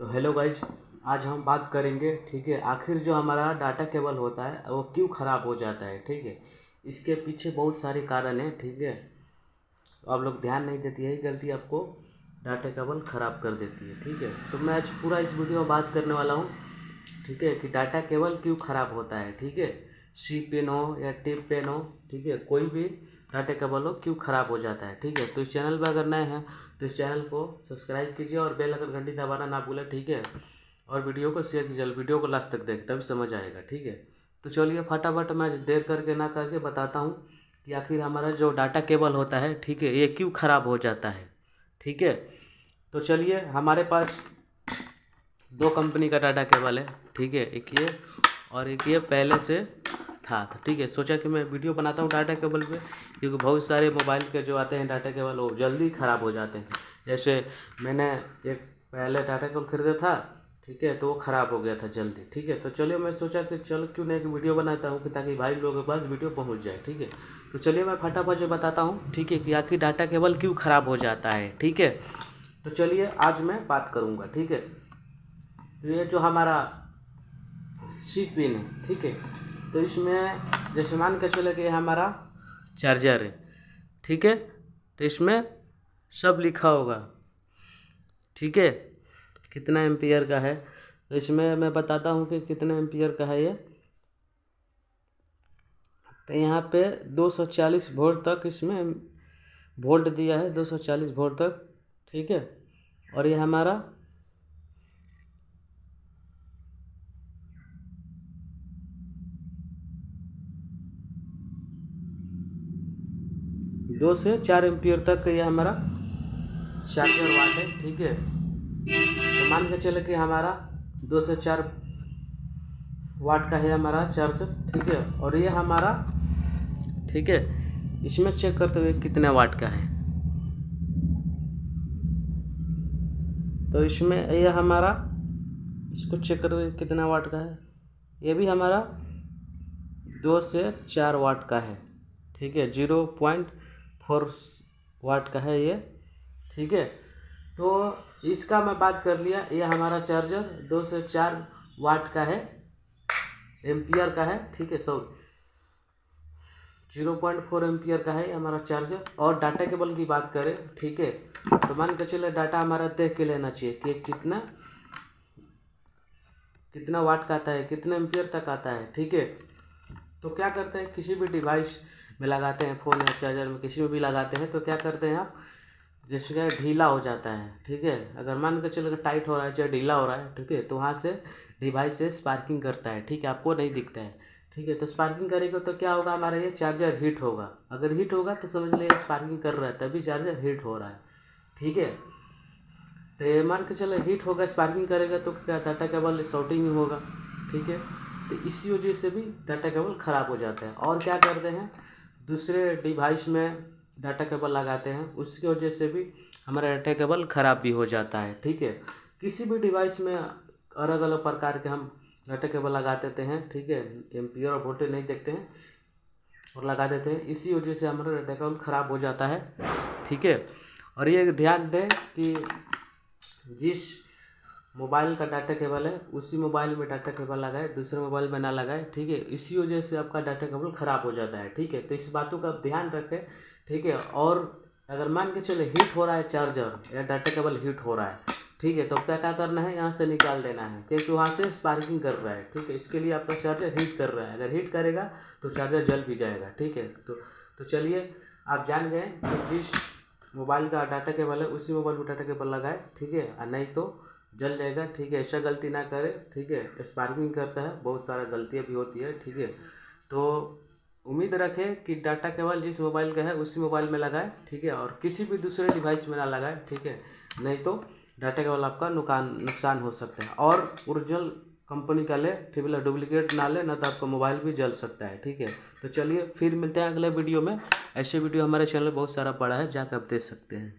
तो hello guys, आज हम बात करेंगे। ठीक है, आखिर जो हमारा डाटा केबल होता है वो क्यों ख़राब हो जाता है। ठीक है, इसके पीछे बहुत सारे कारण हैं। ठीक है, तो आप लोग ध्यान नहीं देती, यही गलती आपको डाटा केबल ख़राब कर देती है। ठीक है, तो मैं आज पूरा इस वीडियो में बात करने वाला हूँ। ठीक है, कि डाटा केबल क्यों ख़राब होता है। ठीक है, सी पेन हो या टिप पेन हो, ठीक है, कोई भी डाटा केबल हो क्यों ख़राब हो जाता है। ठीक है, तो इस चैनल पर अगर नए हैं तो इस चैनल को सब्सक्राइब कीजिए और बेल आइकन घंटी दबाना ना भूलें। ठीक है, और वीडियो को शेयर कीजिए, वीडियो को लास्ट तक देख तभी समझ आएगा। ठीक है, तो चलिए फटाफट मैं देर करके ना करके बताता हूँ कि आखिर हमारा जो डाटा केबल होता है, ठीक है, ये क्यों ख़राब हो जाता है। ठीक है, तो चलिए, हमारे पास दो कंपनी का डाटा केबल है। ठीक है, एक ये और एक ये पहले से था। ठीक है, सोचा कि मैं वीडियो बनाता हूँ डाटा केबल पे, क्योंकि बहुत सारे मोबाइल के जो आते हैं डाटा केबल वो जल्दी ख़राब हो जाते हैं। जैसे मैंने एक पहले डाटा केबल खरीदा था, ठीक है, तो वो ख़राब हो गया था जल्दी। ठीक है, तो चलिए मैं सोचा कि चलो क्यों नहीं एक वीडियो बनाता हूँ कि ताकि भाई लोगों के पास वीडियो पहुँच जाए। ठीक है, तो चलिए मैं फटाफट से बताता हूँ। ठीक है, कि आखिर डाटा केबल क्यों ख़राब हो जाता है। ठीक है, तो चलिए आज मैं बात करूँगा। ठीक है, तो ये जो हमारा सी पिन है, ठीक है, तो इसमें जैसे मान के चले कि ये हमारा चार्जर है। ठीक है, तो इसमें सब लिखा होगा। ठीक है, कितना एम्पियर का है, तो इसमें मैं बताता हूँ कि कितना एम्पियर का है ये। तो यहाँ पे 240 वोल्ट तक इसमें वोल्ट दिया है, 240 वोल्ट तक। ठीक है, और ये हमारा 2 से 4 एम्पियर तक ये हमारा चार्जर वाट है। ठीक है, तो मान के चले कि हमारा 2 से 4 वाट का है हमारा चार्जर। ठीक है, और ये हमारा, ठीक है, इसमें चेक करते हुए कितने वाट का है। तो इसमें ये हमारा, इसको चेक करते हुए कितना वाट का है, ये भी हमारा 2 से 4 वाट का है। ठीक है, 0.4 वाट का है ये। ठीक है, तो इसका मैं बात कर लिया, ये हमारा चार्जर 2 से 4 वाट का है, एम्पियर का है। ठीक है, 0.4 एम्पियर का है ये हमारा चार्जर। और डाटा केबल की बात करें, ठीक है, तो मान के चले डाटा हमारा देख के लेना चाहिए कि कितना कितना वाट का आता है, कितना एम्पियर तक आता है। ठीक है, तो क्या करते हैं, किसी भी डिवाइस में लगाते हैं, फ़ोन या चार्जर में किसी में भी लगाते हैं, तो क्या करते हैं आप, जैसे क्या ढीला हो जाता है। ठीक है, अगर मान के चलो टाइट हो रहा है चाहे ढीला हो रहा है, ठीक है, तो वहाँ से डिवाइस से स्पार्किंग करता है। ठीक है, आपको नहीं दिखता है। ठीक है, तो स्पार्किंग करेगा तो क्या होगा, हमारा ये चार्जर हीट होगा। अगर हीट होगा तो समझ लीजिए स्पार्किंग कर रहा है, तभी चार्जर हीट हो रहा है। ठीक है, तो ये मान के चलो हीट होगा, स्पार्किंग करेगा तो क्या, डाटा केबल शॉर्टिंग ही होगा। ठीक है, तो इसी वजह से भी डाटा केबल ख़राब हो जाता है। और क्या करते हैं, दूसरे डिवाइस में डाटा केबल लगाते हैं, उसकी वजह से भी हमारा डाटा केबल ख़राब भी हो जाता है। ठीक है, किसी भी डिवाइस में अलग अलग प्रकार के हम डाटा केबल लगा देते हैं। ठीक है, एम्पियर और वोल्टेज नहीं देखते हैं और लगा देते हैं, इसी वजह से हमारा डाटा केबल ख़राब हो जाता है। ठीक है, और ये ध्यान दें कि जिस मोबाइल का डाटा केबल है उसी मोबाइल में डाटा केबल लगाए, दूसरे मोबाइल में ना लगाए। ठीक है, इसी वजह से आपका डाटा केबल ख़राब हो जाता है। ठीक है, तो इस बातों का ध्यान रखें। ठीक है, और अगर मान के चले हीट हो रहा है चार्जर या डाटा केबल हीट हो रहा है, ठीक है, तो क्या क्या करना है, यहाँ से निकाल देना है, क्योंकि वहाँ से स्पार्किंग कर रहा है। ठीक है, इसके लिए आपका चार्जर हीट कर रहा है, अगर हीट करेगा तो चार्जर जल भी जाएगा। ठीक है, तो चलिए आप जान गए कि जिस मोबाइल का डाटा केबल है उसी मोबाइल में डाटा केबल लगाए। ठीक है, और नहीं तो जल जाएगा। ठीक है, ऐसा गलती ना करें। ठीक है, स्पार्किंग करता है, बहुत सारा गलतियाँ भी होती है। ठीक है, तो उम्मीद रखें कि डाटा केबल जिस मोबाइल का है उसी मोबाइल में लगाएं। ठीक है, और किसी भी दूसरे डिवाइस में ना लगाएं। ठीक है, नहीं तो डाटा केबल आपका नुकसान हो सकता है। और ओरिजिनल कंपनी का ले, ठीक है, डुप्लीकेट ना ले, ना तो आपका मोबाइल भी जल सकता है। ठीक है, तो चलिए फिर मिलते हैं अगले वीडियो में। ऐसे वीडियो हमारे चैनल में बहुत सारा पड़ा है, जाकर आप देख सकते हैं।